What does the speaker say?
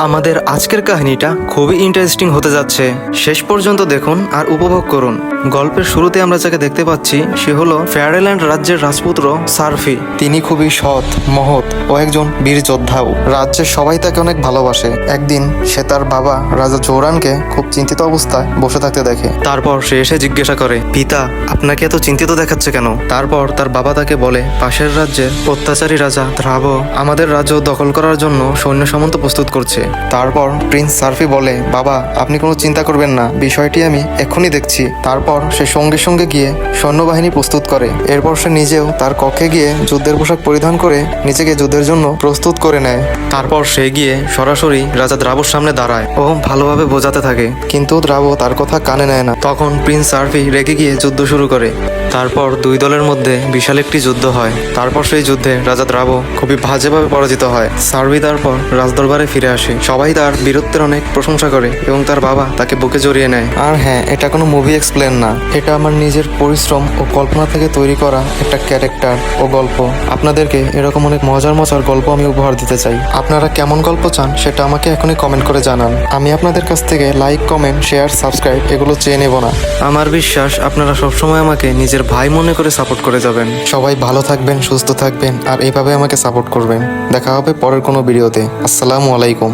আমাদের আজকের কাহিনীটা খুবই ইন্টারেস্টিং হতে যাচ্ছে। শেষ পর্যন্ত দেখুন আর উপভোগ করুন। গল্পের শুরুতে আমরা যাকে দেখতে পাচ্ছি সে হলো ফেয়ারল্যান্ড রাজ্যের রাজপুত্র সার্ফি। তিনি খুবই সৎ, মহৎ ও একজন বীর যোদ্ধাও। রাজ্যের সবাই তাকে অনেক ভালোবাসে। একদিন সে তার বাবা রাজা জোরানকে খুব চিন্তিত অবস্থায় বসে থাকতে দেখে। তারপর সে এসে জিজ্ঞাসা করে, পিতা আপনাকে এত চিন্তিত দেখাচ্ছে কেন? তারপর তার বাবা তাকে বলে, পাশের রাজ্যের অত্যাচারী রাজা দ্রাব আমাদের রাজ্য দখল করার জন্য সৈন্য সামন্ত প্রস্তুত করছে। তারপর প্রিন্স সার্ফি বলে, বাবা আপনি কোনো চিন্তা করবেন না, বিষয়টি আমি এক্ষুনি দেখছি। তারপর সে সঙ্গে সঙ্গে গিয়ে সৈন্যবাহিনী প্রস্তুত করে। এরপর সে নিজেও তার কক্ষে গিয়ে যুদ্ধের পোশাক পরিধান করে নিজেকে যুদ্ধের জন্য প্রস্তুত করে নেয়। তারপর সে গিয়ে সরাসরি রাজা দ্রাবর সামনে দাঁড়ায় ও ভালোভাবে বোঝাতে থাকে, কিন্তু দ্রাব তার কথা কানে নেয় না। তখন প্রিন্স সার্ফি রেগে গিয়ে যুদ্ধ শুরু করে। তারপর দুই দলের মধ্যে বিশাল একটি যুদ্ধ হয়। তারপর সেই যুদ্ধে রাজা দ্রাব খুবই বাজেভাবে পরাজিত হয়। সার্ভি তারপর রাজদরবারে ফিরে আসে। সবাই তার বীরত্বের অনেক প্রশংসা করে এবং তার বাবা তাকে বুকে জড়িয়ে নেয়। আর হ্যাঁ, এটা কোনো মুভি এক্সপ্লেন না, এটা আমার নিজের পরিশ্রম ও কল্পনা থেকে তৈরি করা একটা ক্যারেক্টার ও গল্প। আপনাদেরকে এরকম অনেক মজার মজার গল্প আমি উপহার দিতে চাই। আপনারা কেমন গল্প চান সেটা আমাকে এখনই কমেন্ট করে জানান। আমি আপনাদের কাছ থেকে লাইক, কমেন্ট, শেয়ার, সাবস্ক্রাইব এগুলো চেয়ে নেব না। আমার বিশ্বাস আপনারা সবসময় আমাকে নিজের ভাই মনে করে সাপোর্ট করে যাবেন। সবাই ভালো থাকবেন, সুস্থ থাকবেন আর এইভাবে আমাকে সাপোর্ট করবেন। দেখা হবে পরের কোনো ভিডিওতে। আসসালামু আলাইকুম।